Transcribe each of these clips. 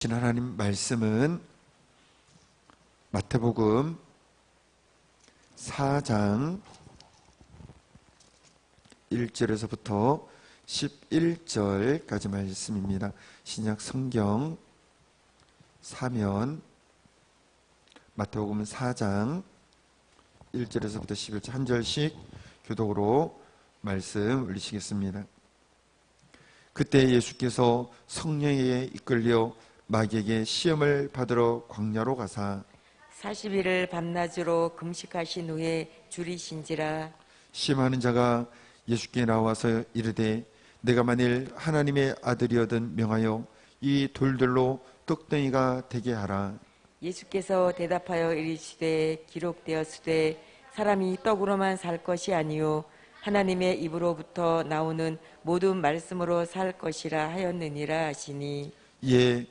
하나님 말씀은 마태복음 4장 1절에서부터 11절까지 말씀입니다. 신약 성경 사면 마태복음 4장 1절에서부터 11절 한 절씩 교독으로 말씀 올리시겠습니다. 그때 예수께서 성령에 이끌려 마귀에게 시험을 받으러 광야로 가사 40일을 밤낮으로 금식하신 후에 줄이신지라. 시험하는 자가 예수께 나와서 이르되 내가 만일 하나님의 아들이거든 명하여 이 돌들로 떡덩이가 되게 하라. 예수께서 대답하여 이르시되 기록되었으되 사람이 떡으로만 살 것이 아니요 하나님의 입으로부터 나오는 모든 말씀으로 살 것이라 하였느니라 하시니, 이에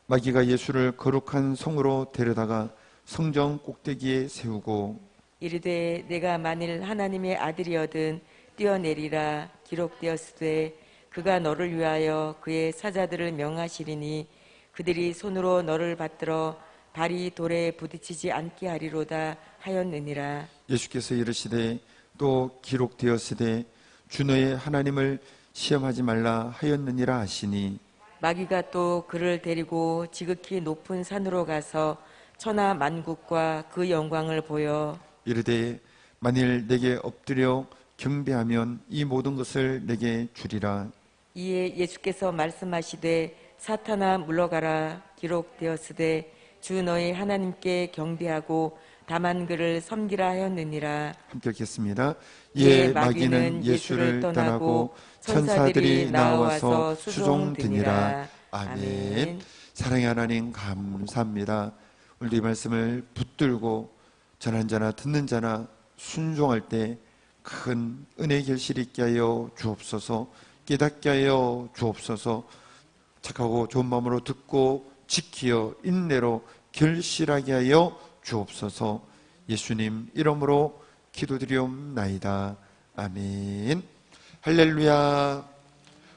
마귀가 예수를 거룩한 성으로 데려다가 성전 꼭대기에 세우고 이르되 내가 만일 하나님의 아들이거든 뛰어내리라. 기록되었으되 그가 너를 위하여 그의 사자들을 명하시리니 그들이 손으로 너를 받들어 발이 돌에 부딪히지 않게 하리로다 하였느니라. 예수께서 이르시되 또 기록되었으되 주 너의 하나님을 시험하지 말라 하였느니라 하시니, 마귀가 또 그를 데리고 지극히 높은 산으로 가서 천하 만국과 그 영광을 보여 이르되 만일 내게 엎드려 경배하면 이 모든 것을 내게 주리라. 이에 예수께서 말씀하시되 사탄아 물러가라. 기록되었으되 주 너희 하나님께 경배하고 다만 그를 섬기라 하였느니라. 함께 읽겠습니다. 이에 마귀는 예수를 떠나고 천사들이 나와서 수종드니라. 아멘. 사랑의 하나님 감사합니다. 오늘도 이 말씀을 붙들고 전한 자나 듣는 자나 순종할 때 큰 은혜의 결실이 있게 하여 주옵소서. 깨닫게 하여 주옵소서. 착하고 좋은 마음으로 듣고 지키어 인내로 결실하게 하여 주옵소서. 예수님 이름으로 기도드리옵나이다. 아멘. 할렐루야.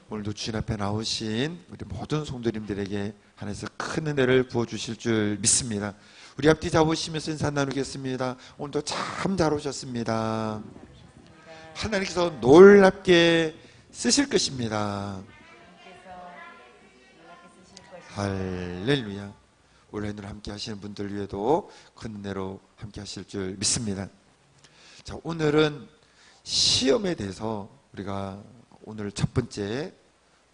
오늘도 주님 앞에 나오신 우리 모든 성도님들에게 하나님께서 큰 은혜를 부어주실 줄 믿습니다. 우리 앞뒤 잡으시면서 인사 나누겠습니다. 오늘도 참 잘 오셨습니다. 하나님께서 놀랍게 쓰실 것입니다. 할렐루야. 온라인으로 함께 하시는 분들 위에도 큰 은혜로 함께 하실 줄 믿습니다. 자, 오늘은 시험에 대해서 우리가 오늘 첫 번째,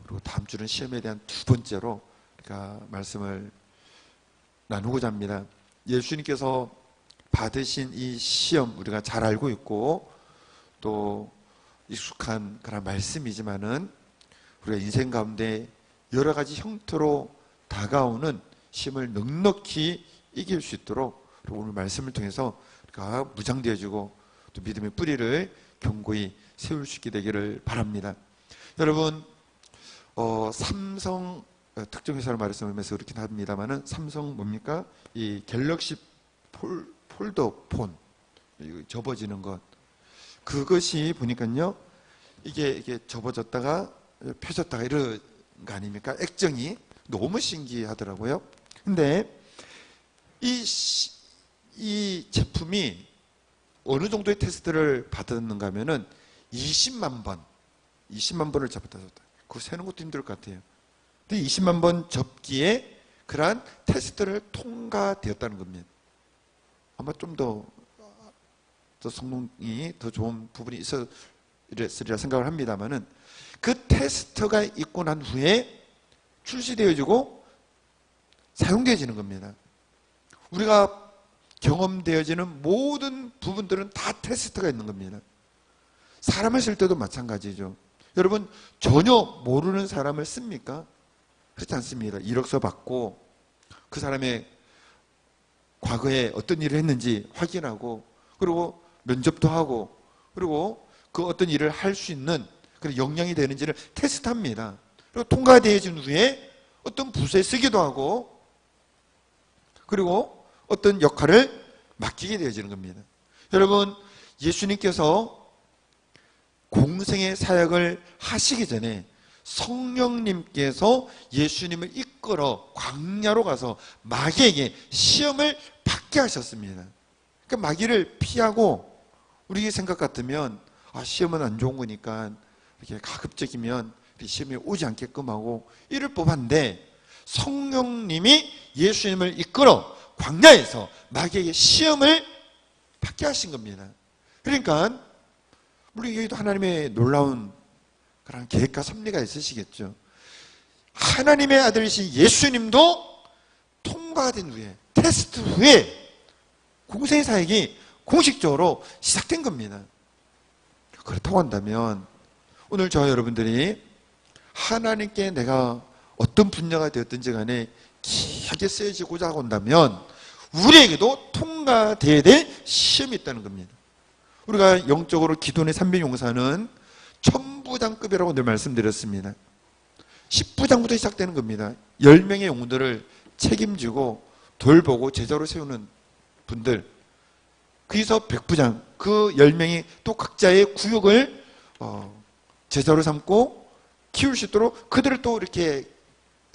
그리고 다음 주는 시험에 대한 두 번째로 우리가 말씀을 나누고자 합니다. 예수님께서 받으신 이 시험 우리가 잘 알고 있고 또 익숙한 그런 말씀이지만은 우리가 인생 가운데 여러 가지 형태로 다가오는 시험을 넉넉히 이길 수 있도록 오늘 말씀을 통해서 우리가 무장되어지고 또 믿음의 뿌리를 견고히 세울 수 있게 되기를 바랍니다. 여러분, 삼성 특정 회사를 말씀하면서 그렇긴 합니다만은 삼성 뭡니까? 이 갤럭시 폴더폰 접어지는 것, 그것이 보니까요 이게 접어졌다가 펴졌다가 이런 거 아닙니까? 액정이 너무 신기하더라고요. 근데 이 제품이 어느 정도의 테스트를 받았는가 하면은 20만 번을 접었다. 그거 세는 것도 힘들 것 같아요. 근데 20만 번 접기에 그러한 테스트를 통과되었다는 겁니다. 아마 좀 더 성능이 더 좋은 부분이 있으리라 생각을 합니다만은 그 테스트가 있고 난 후에 출시되어지고 사용되어지는 겁니다. 우리가 경험되어지는 모든 부분들은 다 테스트가 있는 겁니다. 사람을 쓸 때도 마찬가지죠. 여러분, 전혀 모르는 사람을 씁니까? 그렇지 않습니다. 이력서 받고 그 사람의 과거에 어떤 일을 했는지 확인하고, 그리고 면접도 하고, 그리고 그 어떤 일을 할 수 있는 그런 역량이 되는지를 테스트합니다. 그리고 통과되어진 후에 어떤 부서에 쓰기도 하고, 그리고 어떤 역할을 맡기게 되어지는 겁니다. 여러분, 예수님께서 공생의 사역을 하시기 전에 성령님께서 예수님을 이끌어 광야로 가서 마귀에게 시험을 받게 하셨습니다. 그러니까 마귀를 피하고, 우리 생각 같으면 시험은 안 좋은 거니까 이렇게 가급적이면 시험이 오지 않게끔 하고 이럴 법한데, 성령님이 예수님을 이끌어 광야에서 마귀에게 시험을 받게 하신 겁니다. 그러니까 물론 여기도 하나님의 놀라운 그런 계획과 섭리가 있으시겠죠. 하나님의 아들이신 예수님도 통과된 후에, 테스트 후에 공생의 사역이 공식적으로 시작된 겁니다. 그렇다고 한다면 오늘 저와 여러분들이 하나님께 내가 어떤 분야가 되었든지 간에 귀하게 쓰여지고자 한다면 우리에게도 통과되어야 될 시험이 있다는 겁니다. 우리가 영적으로 기도원의 300 용사는 천부장급이라고 늘 말씀드렸습니다. 10부장부터 시작되는 겁니다. 10명의 영웅들을 책임지고 돌보고 제자로 세우는 분들, 거기서 100부장, 그 10명이 또 각자의 구역을 제자로 삼고 키울 수 있도록 그들을 또 이렇게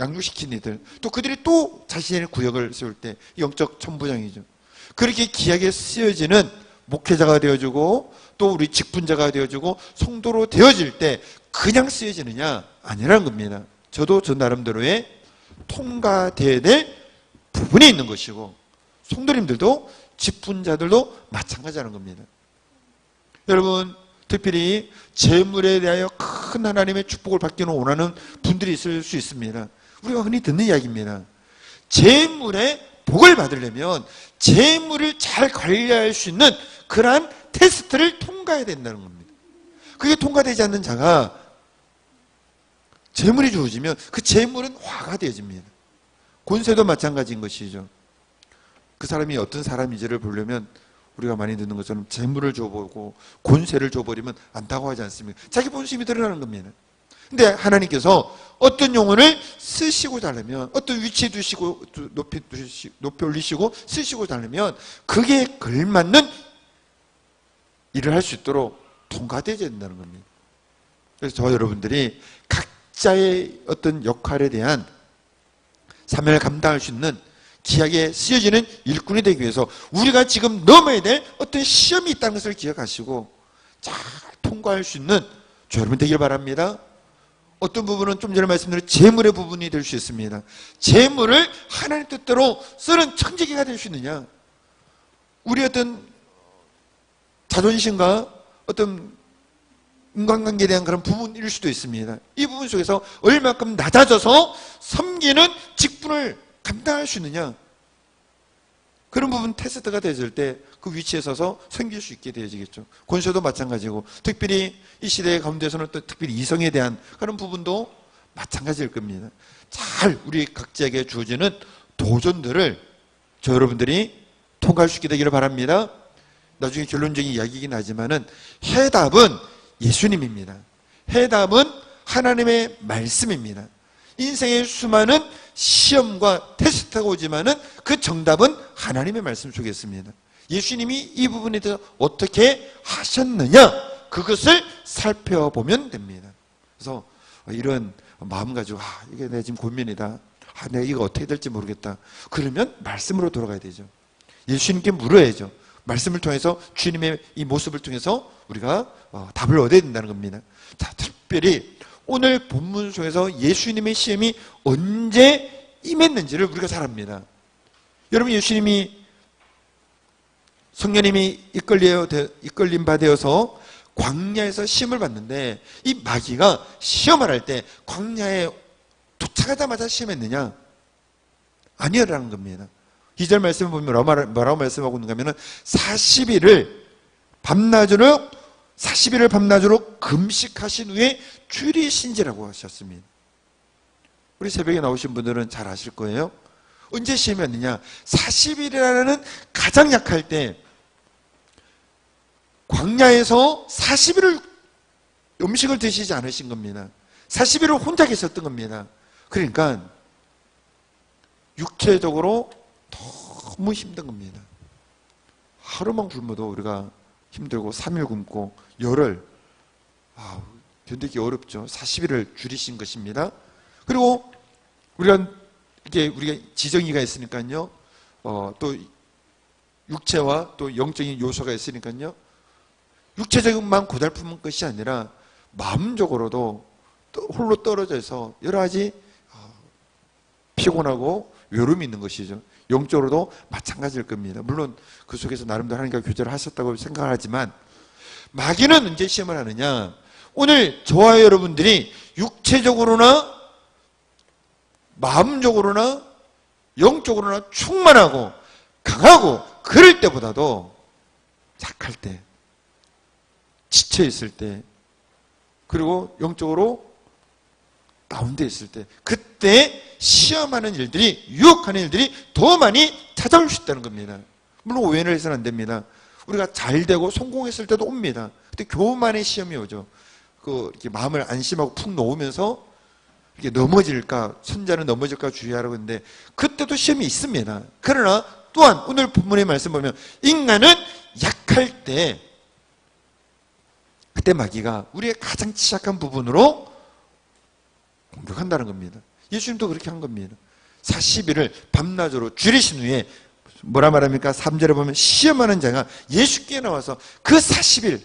양육시킨 이들, 또 그들이 또 자신의 구역을 세울 때 영적 천부장이죠. 그렇게 귀하게 쓰여지는 목회자가 되어주고 또 우리 직분자가 되어주고 성도로 되어질 때 그냥 쓰여지느냐? 아니라는 겁니다. 저도 저 나름대로의 통과되어야 될 부분이 있는 것이고, 성도님들도 직분자들도 마찬가지라는 겁니다. 여러분, 특별히 재물에 대하여 큰 하나님의 축복을 받기는 원하는 분들이 있을 수 있습니다. 우리가 흔히 듣는 이야기입니다. 재물의 복을 받으려면 재물을 잘 관리할 수 있는 그러한 테스트를 통과해야 된다는 겁니다. 그게 통과되지 않는 자가 재물이 주어지면 그 재물은 화가 되어집니다. 권세도 마찬가지인 것이죠. 그 사람이 어떤 사람인지를 보려면 우리가 많이 듣는 것처럼 재물을 줘보고 권세를 줘버리면 안다고 하지 않습니까? 자기 본심이 드러나는 겁니다. 근데 하나님께서 어떤 영혼을 쓰시고자 하려면, 어떤 위치에 두시고 높이 올리시고 쓰시고자 하려면 그게 걸맞는 일을 할 수 있도록 통과되어야 된다는 겁니다. 그래서 저 여러분들이 각자의 어떤 역할에 대한 사명을 감당할 수 있는 귀하게 쓰여지는 일꾼이 되기 위해서 우리가 지금 넘어야 될 어떤 시험이 있다는 것을 기억하시고 잘 통과할 수 있는 저 여러분 되길 바랍니다. 어떤 부분은 좀 전에 말씀드린 재물의 부분이 될 수 있습니다. 재물을 하나님 뜻대로 쓰는 천재기가 될 수 있느냐? 우리 어떤 자존심과 어떤 인간관계에 대한 그런 부분일 수도 있습니다. 이 부분 속에서 얼마큼 낮아져서 섬기는 직분을 감당할 수 있느냐? 그런 부분 테스트가 되어질 때 그 위치에 서서 섬길 수 있게 되어지겠죠. 권세도 마찬가지고, 특별히 이 시대 가운데서는 또 특별히 이성에 대한 그런 부분도 마찬가지일 겁니다. 잘 우리 각자에게 주어지는 도전들을 저 여러분들이 통과할 수 있게 되기를 바랍니다. 나중에 결론적인 이야기이긴 하지만은 해답은 예수님입니다. 해답은 하나님의 말씀입니다. 인생의 수많은 시험과 테스트가 오지만은 그 정답은 하나님의 말씀 속에 있습니다. 예수님이 이 부분에 대해서 어떻게 하셨느냐, 그것을 살펴보면 됩니다. 그래서 이런 마음 가지고 이게 내 지금 고민이다, 내가 이거 어떻게 될지 모르겠다, 그러면 말씀으로 돌아가야 되죠. 예수님께 물어야죠. 말씀을 통해서 주님의 이 모습을 통해서 우리가 답을 얻어야 된다는 겁니다. 자, 특별히 오늘 본문 속에서 예수님의 시험이 언제 임했는지를 우리가 잘 압니다. 여러분, 예수님이 성령님이 이끌림 바 되어서 광야에서 시험을 받는데, 이 마귀가 시험을 할 때 광야에 도착하자마자 시험했느냐? 아니라는 겁니다. 2절 말씀을 보면 뭐라고 말씀하고 있는가 하면 40일을 밤낮으로 금식하신 후에 줄이신지라고 하셨습니다. 우리 새벽에 나오신 분들은 잘 아실 거예요. 언제 시험했느냐? 40일이라는 가장 약할 때 광야에서 40일을 음식을 드시지 않으신 겁니다. 40일을 혼자 계셨던 겁니다. 그러니까 육체적으로 너무 힘든 겁니다. 하루만 굶어도 우리가 힘들고 3일 굶고 열흘, 견디기 어렵죠. 40일을 줄이신 것입니다. 그리고 우리가 지정의가 있으니까요. 또 육체와 또 영적인 요소가 있으니까요. 육체적인만 고달픈 것이 아니라 마음적으로도 또 홀로 떨어져서 여러 가지 피곤하고 외로움이 있는 것이죠. 영적으로도 마찬가지일 겁니다. 물론 그 속에서 나름대로 하나님과 교제를 하셨다고 생각하지만 마귀는 언제 시험을 하느냐? 오늘 저와 여러분들이 육체적으로나 마음적으로나 영적으로나 충만하고 강하고 그럴 때보다도 약할 때, 지쳐 있을 때, 그리고 영적으로 다운되어 있을 때, 그때 시험하는 일들이, 유혹하는 일들이 더 많이 찾아올 수 있다는 겁니다. 물론 오해를 해서는 안 됩니다. 우리가 잘 되고 성공했을 때도 옵니다. 그때 교만의 시험이 오죠. 이렇게 마음을 안심하고 푹 놓으면서 이렇게 넘어질까, 선자는 넘어질까 주의하라고 했는데 그때도 시험이 있습니다. 그러나 또한 오늘 본문의 말씀 보면 인간은 약할 때 그때 마귀가 우리의 가장 취약한 부분으로 공격한다는 겁니다. 예수님도 그렇게 한 겁니다. 40일을 밤낮으로 줄이신 후에 뭐라 말합니까? 3절에 보면 시험하는 자가 예수께 나와서 그 40일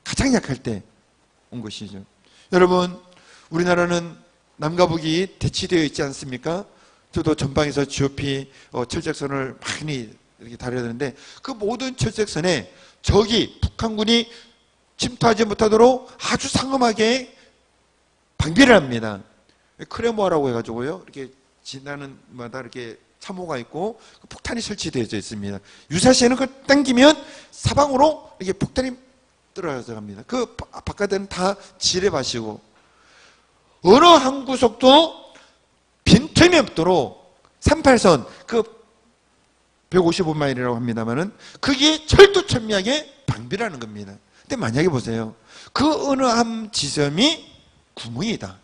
가장 약할 때 온 것이죠. 여러분, 우리나라는 남과 북이 대치되어 있지 않습니까? 저도 전방에서 GOP 철책선을 많이 이렇게 다려야 되는데 그 모든 철책선에 적이 북한군이 침투하지 못하도록 아주 상엄하게 방비를 합니다. 크레모아라고 해가지고요, 이렇게 지나는 마다 이렇게 참호가 있고 폭탄이 설치되어 있습니다. 유사시에는 그걸 당기면 사방으로 이렇게 폭탄이 떨어져 갑니다. 그 바깥에는 다 지뢰밭이고 어느 한 구석도 빈틈이 없도록 38선 그 155마일이라고 합니다만은 그게 철두철미하게 방비를 하는 겁니다. 근데 만약에 보세요. 그 어느 한 지점이 구멍이다.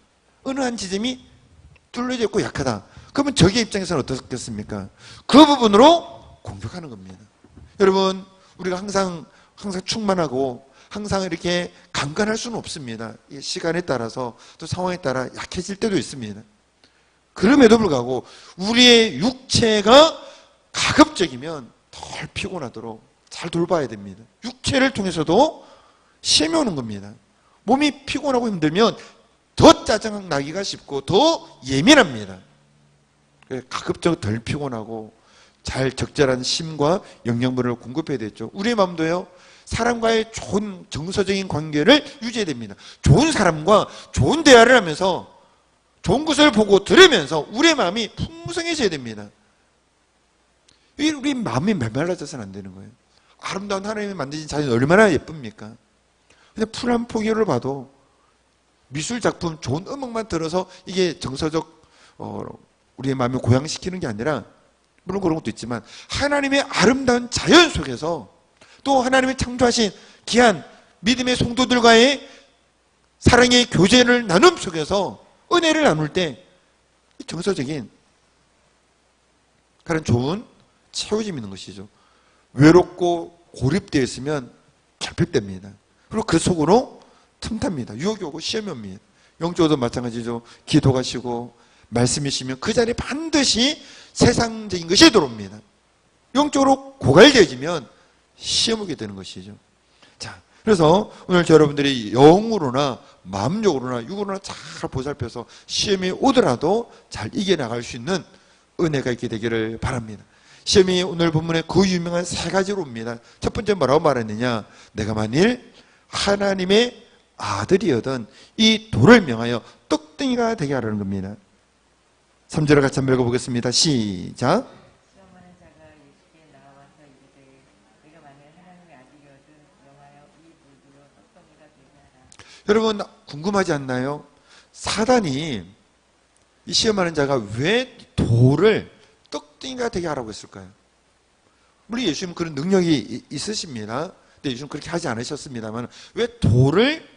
어느 한 지점이 뚫려져 있고 약하다. 그러면 적의 입장에서는 어떻겠습니까? 그 부분으로 공격하는 겁니다. 여러분, 우리가 항상 충만하고 항상 이렇게 강건할 수는 없습니다. 시간에 따라서 또 상황에 따라 약해질 때도 있습니다. 그럼에도 불구하고 우리의 육체가 가급적이면 덜 피곤하도록 잘 돌봐야 됩니다. 육체를 통해서도 시험이 오는 겁니다. 몸이 피곤하고 힘들면 더 짜증나기가 쉽고 더 예민합니다. 가급적 덜 피곤하고 잘 적절한 힘과 영양분을 공급해야 되죠. 우리의 마음도요, 사람과의 좋은 정서적인 관계를 유지해야 됩니다. 좋은 사람과 좋은 대화를 하면서 좋은 것을 보고 들으면서 우리의 마음이 풍성해져야 됩니다. 우리 마음이 메말라져서는 안 되는 거예요. 아름다운 하나님이 만드신 자연이 얼마나 예쁩니까? 근데 풀 한 포기를 봐도 미술 작품, 좋은 음악만 들어서 이게 정서적 우리의 마음을 고양시키는 게 아니라, 물론 그런 것도 있지만 하나님의 아름다운 자연 속에서 또 하나님의 창조하신 귀한 믿음의 성도들과의 사랑의 교제를 나눔 속에서 은혜를 나눌 때 정서적인 그런 좋은 채워짐이 있는 것이죠. 외롭고 고립되어 있으면 결핍됩니다. 그리고 그 속으로 틈탑니다. 유혹이 오고 시험이 옵니다. 영적으로도 마찬가지죠. 기도하시고 말씀이시면 그 자리에 반드시 세상적인 것이 들어옵니다. 영적으로 고갈되어지면 시험 오게 되는 것이죠. 자, 그래서 오늘 여러분들이 영으로나 마음적으로나 육으로나 잘 보살펴서 시험이 오더라도 잘 이겨나갈 수 있는 은혜가 있게 되기를 바랍니다. 시험이 오늘 본문에 그 유명한 세 가지로 옵니다. 첫 번째 뭐라고 말했느냐? 내가 만일 하나님의 아들이어든 이 돌을 명하여 떡덩이가 되게 하라는 겁니다. 3절을 같이 한번 읽어보겠습니다. 시작. 시험하는 자가 예수께 나와서 이르되 내가 만일 하나님의 아들이거든 명하여 이 돌들로 떡덩이가 되게 하라. 여러분 궁금하지 않나요? 사단이 이 시험하는 자가 왜 돌을 떡덩이가 되게 하라고 했을까요? 물론 예수님은 그런 능력이 있으십니다. 근데 예수님은 그렇게 하지 않으셨습니다만 왜 돌을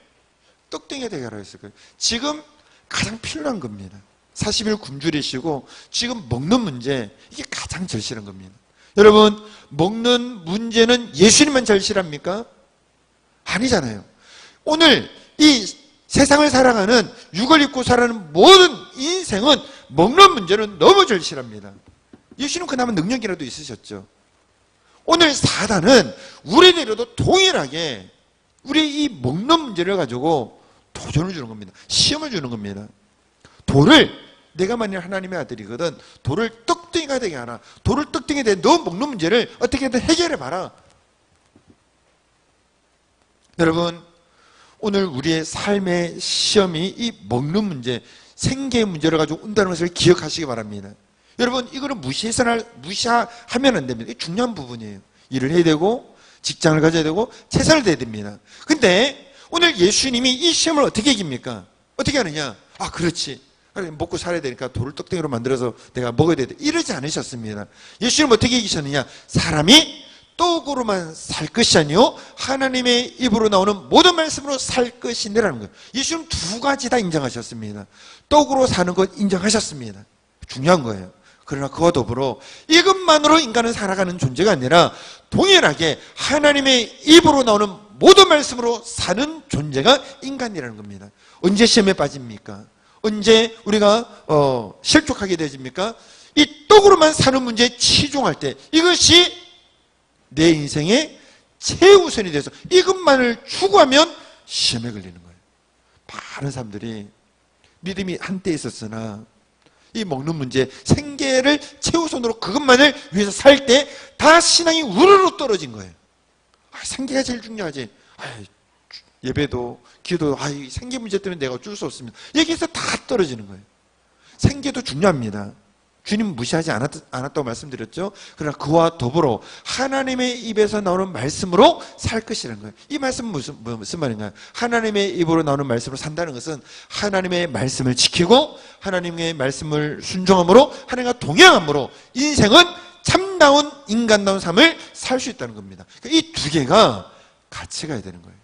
떡덩이가 되게 하라고 했을까요? 지금 가장 필요한 겁니다. 40일 굶주리시고 지금 먹는 문제, 이게 가장 절실한 겁니다. 여러분, 먹는 문제는 예수님만 절실합니까? 아니잖아요. 오늘 이 세상을 살아가는 육을 입고 살아가는 모든 인생은 먹는 문제는 너무 절실합니다. 예수님 그나마 능력이라도 있으셨죠. 오늘 사단은 우리들에도 동일하게 우리 이 먹는 문제를 가지고 도전을 주는 겁니다. 시험을 주는 겁니다. 돌을 내가 만약 하나님의 아들이거든 돌을 떡덩이가 되게 하라. 돌을 떡덩이 되게 너 먹는 문제를 어떻게든 해결해 봐라. 여러분 오늘 우리의 삶의 시험이 이 먹는 문제, 생계의 문제를 가지고 온다는 것을 기억하시기 바랍니다. 여러분 이거는 무시하면 안 됩니다. 이게 중요한 부분이에요. 일을 해야 되고 직장을 가져야 되고 최선을 다해야 됩니다. 근데 오늘 예수님이 이 시험을 어떻게 이깁니까? 어떻게 하느냐? 아 그렇지. 먹고 살아야 되니까 돌을 떡덩이로 만들어서 내가 먹어야 돼. 이러지 않으셨습니다. 예수님은 어떻게 이기셨느냐? 사람이 떡으로만 살 것이 아니요 하나님의 입으로 나오는 모든 말씀으로 살 것인데라는 거예요. 예수님 두 가지 다 인정하셨습니다. 떡으로 사는 것 인정하셨습니다. 중요한 거예요. 그러나 그와 더불어 이것만으로 인간은 살아가는 존재가 아니라 동일하게 하나님의 입으로 나오는 모든 말씀으로 사는 존재가 인간이라는 겁니다. 언제 시험에 빠집니까? 언제 우리가 실족하게 되집니까? 이 떡으로만 사는 문제에 치중할 때 이것이 내 인생의 최우선이 돼서 이것만을 추구하면 시험에 걸리는 거예요. 많은 사람들이 믿음이 한때 있었으나 이 먹는 문제, 생계를 최우선으로 그것만을 위해서 살 때 다 신앙이 우르르 떨어진 거예요. 생계가 제일 중요하지. 예배도, 기도도, 이 생계 문제 때문에 내가 어쩔 수 없습니다. 여기서 다 떨어지는 거예요. 생계도 중요합니다. 주님 무시하지 않았다고 말씀드렸죠. 그러나 그와 더불어 하나님의 입에서 나오는 말씀으로 살 것이라는 거예요. 이 말씀은 무슨 말인가요? 하나님의 입으로 나오는 말씀으로 산다는 것은 하나님의 말씀을 지키고 하나님의 말씀을 순종함으로 하나님과 동행함으로 인생은 참다운 인간다운 삶을 살 수 있다는 겁니다. 이 두 개가 같이 가야 되는 거예요.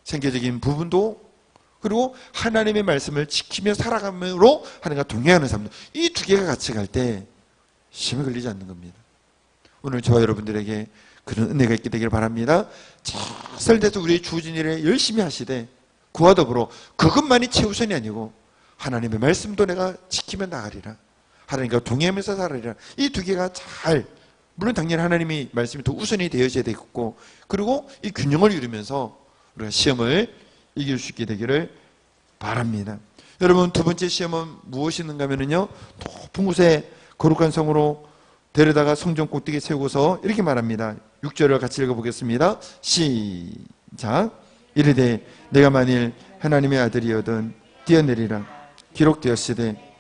생계적인 부분도 그리고 하나님의 말씀을 지키며 살아감으로 하나님과 동행하는 삶. 이 두 개가 같이 갈 때 시험에 걸리지 않는 겁니다. 오늘 저와 여러분들에게 그런 은혜가 있게 되기를 바랍니다. 최선을 다해서 우리의 주어진 일에 열심히 하시되 그와 더불어 그것만이 최우선이 아니고 하나님의 말씀도 내가 지키며 나가리라. 하나님과 동행하면서 살아리라. 이 두 개가 잘 물론 당연히 하나님의 말씀이 더 우선이 되어져야 되겠고 그리고 이 균형을 이루면서 우리가 시험을 이길 수 있게 되기를 바랍니다. 여러분 두 번째 시험은 무엇인가 하면요 높은 곳에 거룩한 성으로 데려다가 성전 꼭대기에 세우고서 이렇게 말합니다. 6절을 같이 읽어보겠습니다. 시작. 이르되 내가 만일 하나님의 아들이거든 뛰어내리라. 기록되었으되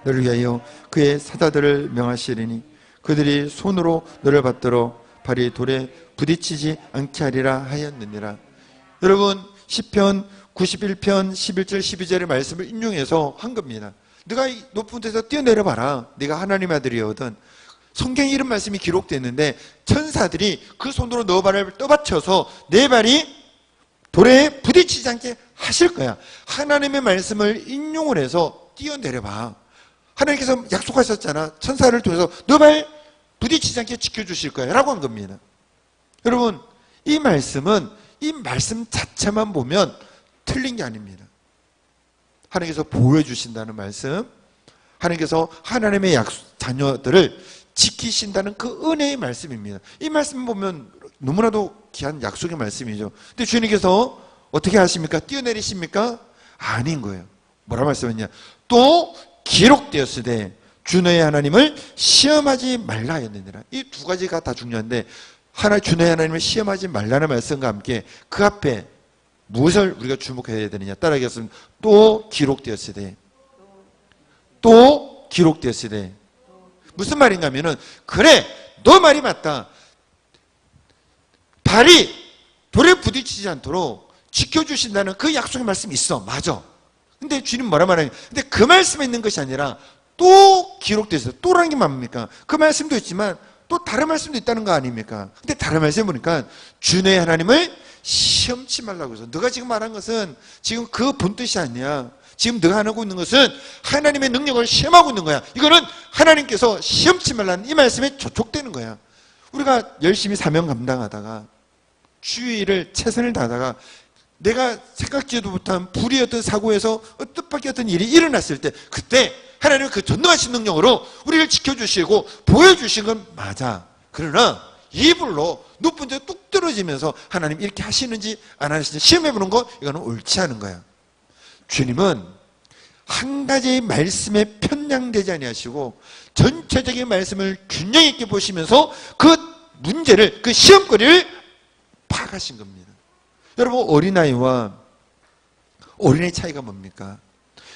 너를 위하여 그의 사자들을 명하시리니 그들이 손으로 너를 받들어 발이 돌에 부딪히지 않게 하리라 하였느니라. 여러분 시편 91편 11절 12절의 말씀을 인용해서 한 겁니다. 네가 높은 데서 뛰어내려봐라. 네가 하나님의 아들이거든. 성경에 이런 말씀이 기록됐는데 천사들이 그 손으로 너 발을 떠받쳐서 내 발이 돌에 부딪히지 않게 하실 거야. 하나님의 말씀을 인용을 해서 뛰어내려봐. 하나님께서 약속하셨잖아. 천사를 통해서 너 발 부딪히지 않게 지켜주실 거야 라고 한 겁니다. 여러분 이 말씀은 이 말씀 자체만 보면 틀린 게 아닙니다. 하나님께서 보호해 주신다는 말씀, 하나님께서 하나님의 자녀들을 지키신다는 그 은혜의 말씀입니다. 이 말씀 보면 너무나도 귀한 약속의 말씀이죠. 근데 주님께서 어떻게 하십니까? 뛰어내리십니까? 아닌 거예요. 뭐라 말씀했냐? 또 기록되었으되 주 너의 하나님을 시험하지 말라 하였느니라. 이 두 가지가 다 중요한데 주 너의 하나님을 시험하지 말라는 말씀과 함께 그 앞에 무엇을 우리가 주목해야 되느냐? 따라하겠습니다. 또 기록되었으되 또 기록되었으되 무슨 말인가 하면은 그래 너 말이 맞다. 발이 돌에 부딪히지 않도록 지켜주신다는 그 약속의 말씀이 있어. 맞아. 근데 주님 뭐라 말하냐? 근데 그 말씀에 있는 것이 아니라 또 기록되었어요. 또라는 게 뭡니까? 그 말씀도 있지만 또 다른 말씀도 있다는 거 아닙니까? 근데 다른 말씀 보니까 주 너의 하나님을 시험치 말라고 해서 너가 지금 말한 것은 지금 그 본뜻이 아니야. 지금 너가 하고 있는 것은 하나님의 능력을 시험하고 있는 거야. 이거는 하나님께서 시험치 말라는 이 말씀에 저촉되는 거야. 우리가 열심히 사명 감당하다가 주의를 최선을 다하다가 내가 생각지도 못한 불의 어떤 사고에서 뜻밖의 어떤 일이 일어났을 때 그때 하나님은 그 전능하신 능력으로 우리를 지켜주시고 보여주신 건 맞아. 그러나 이 불로 높은 데 뚝 떨어지면서 하나님 이렇게 하시는지 안 하시는지 시험해보는 거 이거는 옳지 않은 거야. 주님은 한 가지의 말씀에 편향되지 아니하시고 전체적인 말씀을 균형 있게 보시면서 그 문제를 그 시험거리를 파악하신 겁니다. 여러분 어린아이와 어린애 차이가 뭡니까?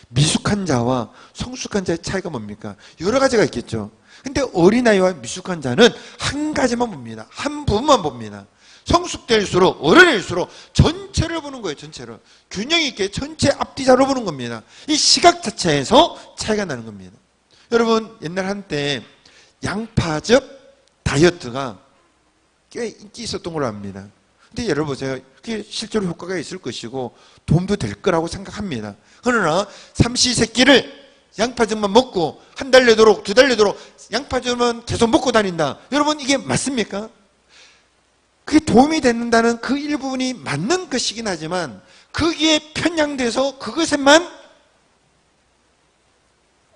미숙한 자와 성숙한 자의 차이가 뭡니까? 여러 가지가 있겠죠. 근데 어린아이와 미숙한 자는 한 가지만 봅니다. 한 부분만 봅니다. 성숙될수록 어른일수록 전체를 보는 거예요. 전체를 균형 있게 전체 앞뒤자로 보는 겁니다. 이 시각 자체에서 차이가 나는 겁니다. 여러분 옛날 한때 양파즙 다이어트가 꽤 인기 있었던 걸로 압니다. 근데 여러분 보세요. 그게 실제로 효과가 있을 것이고 도움도 될 거라고 생각합니다. 그러나 삼시세끼를 양파즙만 먹고 한 달 내도록 두 달 내도록 양파즙만 계속 먹고 다닌다. 여러분 이게 맞습니까? 그게 도움이 된다는 그 일부분이 맞는 것이긴 하지만 거기에 편향돼서 그것에만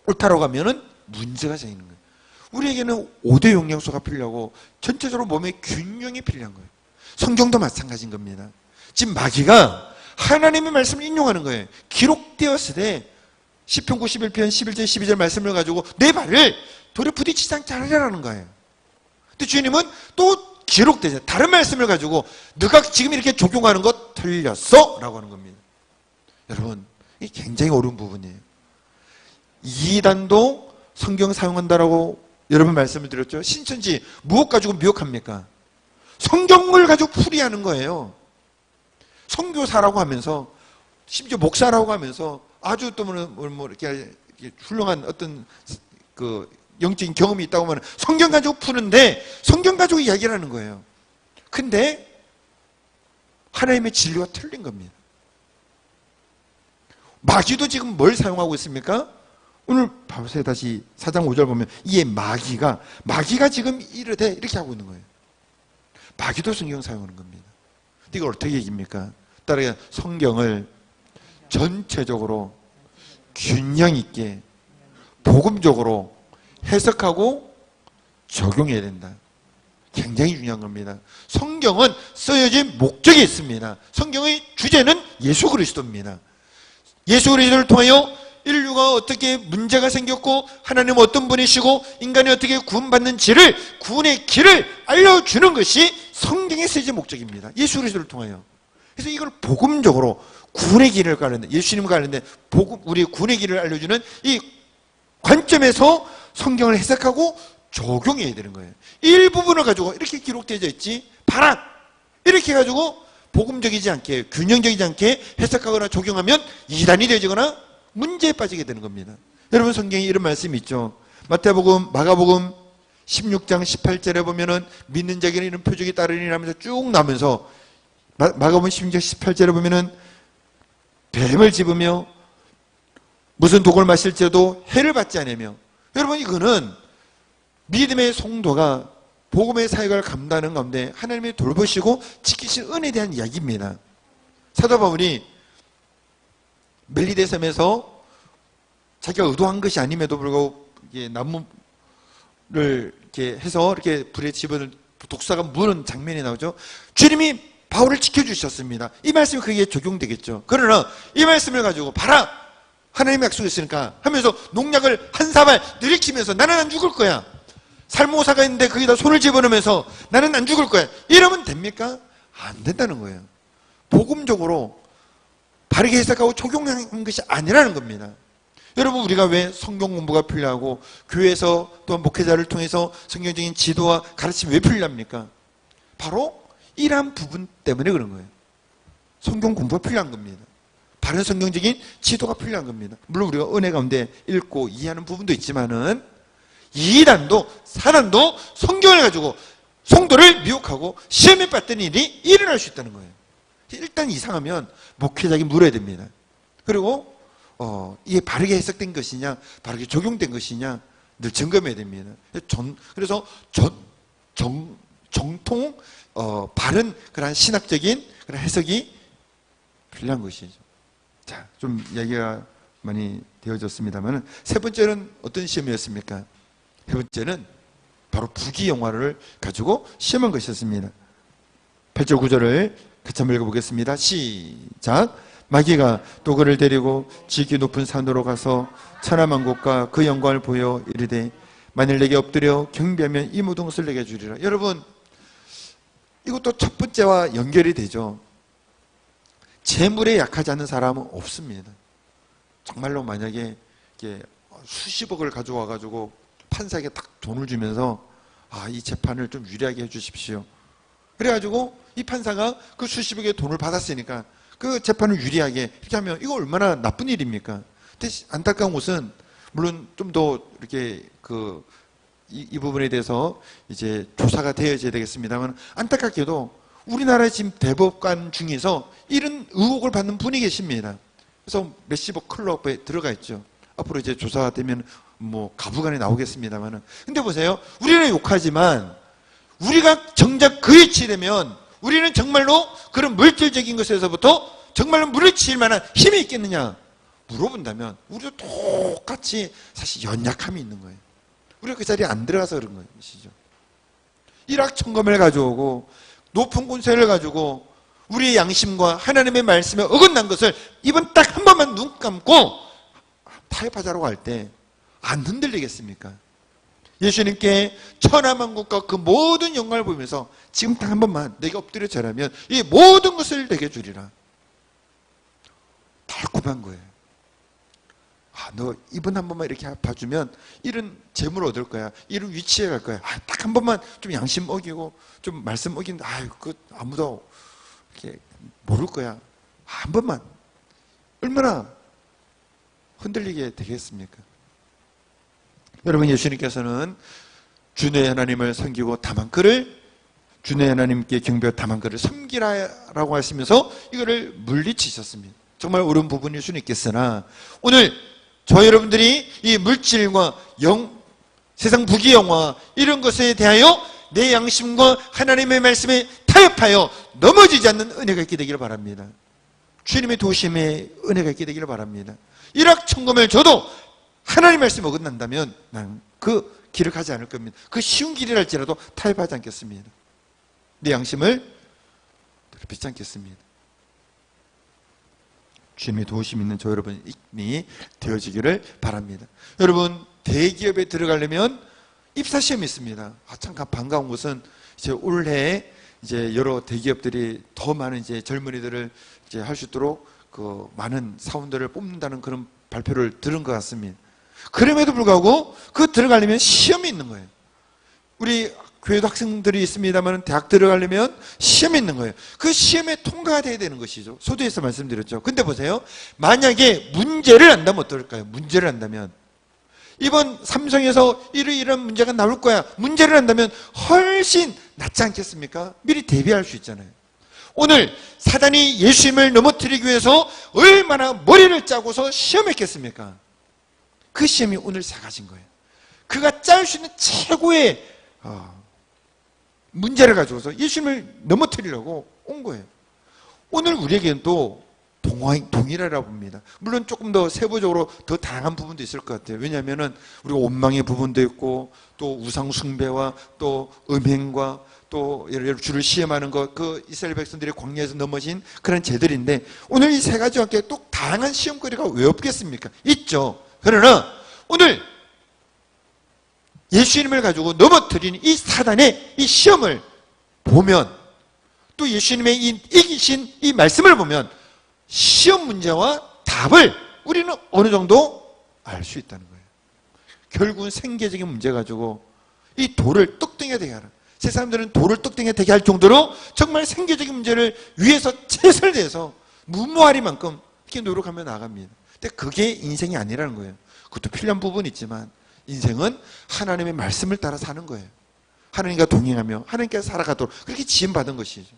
옳다라고 하면은 문제가 생기는 거예요. 우리에게는 5대 영양소가 필요하고 전체적으로 몸의 균형이 필요한 거예요. 성경도 마찬가지인 겁니다. 지금 마귀가 하나님의 말씀을 인용하는 거예요. 기록되었을 때 시편 91편 11절 12절 말씀을 가지고 내 발을 돌에 부딪히지 않게 하라는 거예요. 근데 주님은 또 기록되죠. 다른 말씀을 가지고 너가 지금 이렇게 적용하는 것 틀렸어 라고 하는 겁니다. 여러분 이게 굉장히 어려운 부분이에요. 이단도 성경 사용한다라고 여러분 말씀을 드렸죠. 신천지 무엇 가지고 미혹합니까? 성경을 가지고 풀이하는 거예요. 선교사라고 하면서 심지어 목사라고 하면서 아주 또 뭐 이렇게 훌륭한 어떤 그 영적인 경험이 있다고 하면 성경 가지고 푸는데 성경 가지고 이야기를 하는 거예요. 근데 하나님의 진리와 틀린 겁니다. 마귀도 지금 뭘 사용하고 있습니까? 오늘 보세요. 다시 4장 5절 보면 이에 마귀가 지금 이르되 이렇게 하고 있는 거예요. 마귀도 성경 사용하는 겁니다. 근데 이걸 어떻게 얘기합니까? 따라서 성경을 전체적으로 균형 있게 복음적으로 해석하고 적용해야 된다. 굉장히 중요한 겁니다. 성경은 쓰여진 목적이 있습니다. 성경의 주제는 예수 그리스도입니다. 예수 그리스도를 통하여 인류가 어떻게 문제가 생겼고 하나님은 어떤 분이시고 인간이 어떻게 구원받는지를 구원의 길을 알려주는 것이 성경에 쓰여진 목적입니다. 예수 그리스도를 통하여. 그래서 이걸 복음적으로 구원의 길을 가는데 예수님과 가는데 복음 우리 구원의 길을 알려주는 이 관점에서 성경을 해석하고 적용해야 되는 거예요. 일부분을 가지고 이렇게 기록되어 있지 봐라 이렇게 가지고 복음적이지 않게 균형적이지 않게 해석하거나 적용하면 이단이 되어지거나 문제에 빠지게 되는 겁니다. 여러분 성경에 이런 말씀이 있죠. 마태복음, 마가복음 16장 18절에 보면은 믿는 자에게는 이런 표적이 따르니 하면서 쭉 나면서 마가복음 16장 18절에 보면은 뱀을 집으며 무슨 독을 마실지라도 해를 받지 않으며 여러분 이거는 믿음의 성도가 복음의 사역을 감당하는 가운데 하나님이 돌보시고 지키신 은혜에 대한 이야기입니다. 사도 바울이 멜리데 섬에서 자기가 의도한 것이 아님에도 불구하고 나무를 이렇게 해서 이렇게 불에 집어넣은 독사가 무는 장면이 나오죠. 주님이 바울을 지켜주셨습니다. 이 말씀이 거기에 적용되겠죠. 그러나 이 말씀을 가지고 봐라 하나님의 약속이 있으니까 하면서 농약을 한 사발 들이키면서 나는 안 죽을 거야. 살모사가 있는데 거기다 손을 집어넣으면서 나는 안 죽을 거야. 이러면 됩니까? 안 된다는 거예요. 복음적으로 바르게 해석하고 적용한 것이 아니라는 겁니다. 여러분 우리가 왜 성경 공부가 필요하고 교회에서 또한 목회자를 통해서 성경적인 지도와 가르침이 왜 필요합니까? 바로 이러한 부분 때문에 그런 거예요. 성경 공부가 필요한 겁니다. 바른 성경적인 지도가 필요한 겁니다. 물론 우리가 은혜 가운데 읽고 이해하는 부분도 있지만은 이단도 사단도 성경을 가지고 성도를 미혹하고 시험에 빠뜨린 일이 일어날 수 있다는 거예요. 일단 이상하면 목회자에게 물어야 됩니다. 그리고 이게 바르게 해석된 것이냐 바르게 적용된 것이냐 늘 점검해야 됩니다. 그래서 정통 바른 그런 신학적인 그런 해석이 필요한 것이죠. 자, 좀 얘기가 많이 되어졌습니다만 세 번째는 어떤 시험이었습니까? 세 번째는 바로 부귀영화를 가지고 시험한 것이었습니다. 8절 9절을 같이 한번 읽어보겠습니다. 시작. 마귀가 또 그를 데리고 지극히 높은 산으로 가서 천하만국과 그 영광을 보여 이르되 만일 내게 엎드려 경배하면 이 모든 것을 내게 주리라. 여러분, 이것도 첫 번째와 연결이 되죠. 재물에 약하지 않는 사람은 없습니다. 정말로 만약에 수십억을 가져와 가지고 판사에게 딱 돈을 주면서 이 재판을 좀 유리하게 해주십시오. 그래가지고 이 판사가 그 수십억의 돈을 받았으니까 그 재판을 유리하게 이렇게 하면 이거 얼마나 나쁜 일입니까? 근데 안타까운 것은 물론 좀 더 이렇게 이 부분에 대해서 이제 조사가 되어져야 되겠습니다만 안타깝게도 우리나라 지금 대법관 중에서 이런 의혹을 받는 분이 계십니다. 그래서 몇십억 클럽에 들어가 있죠. 앞으로 이제 조사가 되면 뭐 가부간에 나오겠습니다만은. 근데 보세요. 우리는 욕하지만 우리가 정작 그에 치려면 우리는 정말로 그런 물질적인 것에서부터 정말로 물리칠 만한 힘이 있겠느냐 물어본다면 우리도 똑같이 사실 연약함이 있는 거예요. 우리가 그 자리에 안 들어가서 그런 것이죠. 일확천금을 가져오고 높은 권세를 가지고 우리의 양심과 하나님의 말씀에 어긋난 것을 이번 딱 한 번만 눈 감고 타협하자고 할 때 안 흔들리겠습니까? 예수님께 천하만국과 그 모든 영광을 보면서 지금 딱 한 번만 내가 엎드려 절하면 이 모든 것을 내게 주리라. 달콤한 거예요. 너 이번 한 번만 이렇게 봐주면 이런 재물을 얻을 거야. 이런 위치에 갈 거야. 딱 한 번만 좀 양심 어기고 좀 말씀 어긴다. 그 아무도 이렇게 모를 거야. 한 번만. 얼마나 흔들리게 되겠습니까? 여러분, 예수님께서는 주의 하나님을 섬기고 다만 그를 주의 하나님께 경배하고 다만 그를 섬기라라고 하시면서 이거를 물리치셨습니다. 정말 옳은 부분일 수는 있겠으나 오늘 저 여러분들이 이 물질과 세상 부귀영화 이런 것에 대하여 내 양심과 하나님의 말씀에 타협하여 넘어지지 않는 은혜가 있게 되기를 바랍니다. 주님의 도심에 은혜가 있게 되기를 바랍니다. 일확천금을 줘도 하나님 말씀에 어긋난다면 난 그 길을 가지 않을 겁니다. 그 쉬운 길이랄지라도 타협하지 않겠습니다. 내 양심을 더럽히지 않겠습니다. 주님의 도우심 있는 저 여러분이 되어지기를 바랍니다. 여러분, 대기업에 들어가려면 입사시험이 있습니다. 참 반가운 것은 이제 올해 이제 여러 대기업들이 더 많은 이제 젊은이들을 이제 할 수 있도록 그 많은 사원들을 뽑는다는 그런 발표를 들은 것 같습니다. 그럼에도 불구하고 그 들어가려면 시험이 있는 거예요. 우리 교회도 학생들이 있습니다만 대학 들어가려면 시험이 있는 거예요. 그 시험에 통과가 돼야 되는 것이죠. 소두에서 말씀드렸죠. 근데 보세요. 만약에 문제를 안다면 어떨까요? 문제를 안다면 이번 삼성에서 이런 문제가 나올 거야. 문제를 안다면 훨씬 낫지 않겠습니까? 미리 대비할 수 있잖아요. 오늘 사단이 예수님을 넘어뜨리기 위해서 얼마나 머리를 짜고서 시험했겠습니까? 그 시험이 오늘 세 가지인 거예요. 그가 짤 수 있는 최고의 문제를 가지고서 예수님을 넘어뜨리려고 온 거예요. 오늘 우리에게는 또 동일하라고 봅니다. 물론 조금 더 세부적으로 더 다양한 부분도 있을 것 같아요. 왜냐하면 우리가 원망의 부분도 있고 또 우상숭배와 또 음행과 또 예를 주를 시험하는 것, 그 이스라엘 백성들이 광야에서 넘어진 그런 죄들인데 오늘 이 세 가지와 함께 또 다양한 시험거리가 왜 없겠습니까? 있죠. 그러나 오늘 예수님을 가지고 넘어뜨린 이 사단의 이 시험을 보면 또 예수님의 이 이기신 이 말씀을 보면 시험 문제와 답을 우리는 어느 정도 알 수 있다는 거예요. 결국은 생계적인 문제 가지고 이 돌을 떡덩이가 되게 하라. 세 사람들은 돌을 떡덩이가 되게 할 정도로 정말 생계적인 문제를 위해서 최선을 다해서 무모하리만큼 이렇게 노력하며 나갑니다. 근데 그게 인생이 아니라는 거예요. 그것도 필요한 부분이 있지만 인생은 하나님의 말씀을 따라 사는 거예요. 하나님과 동행하며 하나님께서 살아가도록 그렇게 지음받은 것이죠.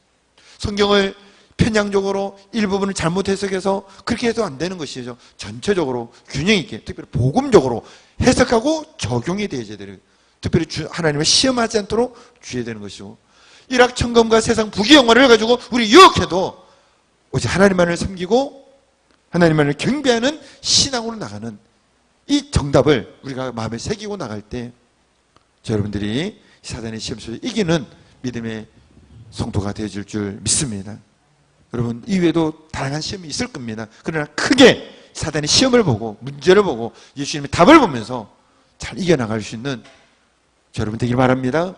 성경을 편향적으로 일부분을 잘못 해석해서 그렇게 해도 안 되는 것이죠. 전체적으로 균형 있게 특별히 복음적으로 해석하고 적용이 되어야 되는, 특별히 하나님을 시험하지 않도록 주의해야 되는 것이고 일확천금과 세상 부귀영화를 가지고 우리 유혹해도 오직 하나님만을 섬기고 하나님만을 경배하는 신앙으로 나가는 이 정답을 우리가 마음에 새기고 나갈 때 여러분들이 사단의 시험 속에 이기는 믿음의 성도가 되어질 줄 믿습니다. 여러분 이외에도 다양한 시험이 있을 겁니다. 그러나 크게 사단의 시험을 보고 문제를 보고 예수님의 답을 보면서 잘 이겨나갈 수 있는 여러분 되길 바랍니다.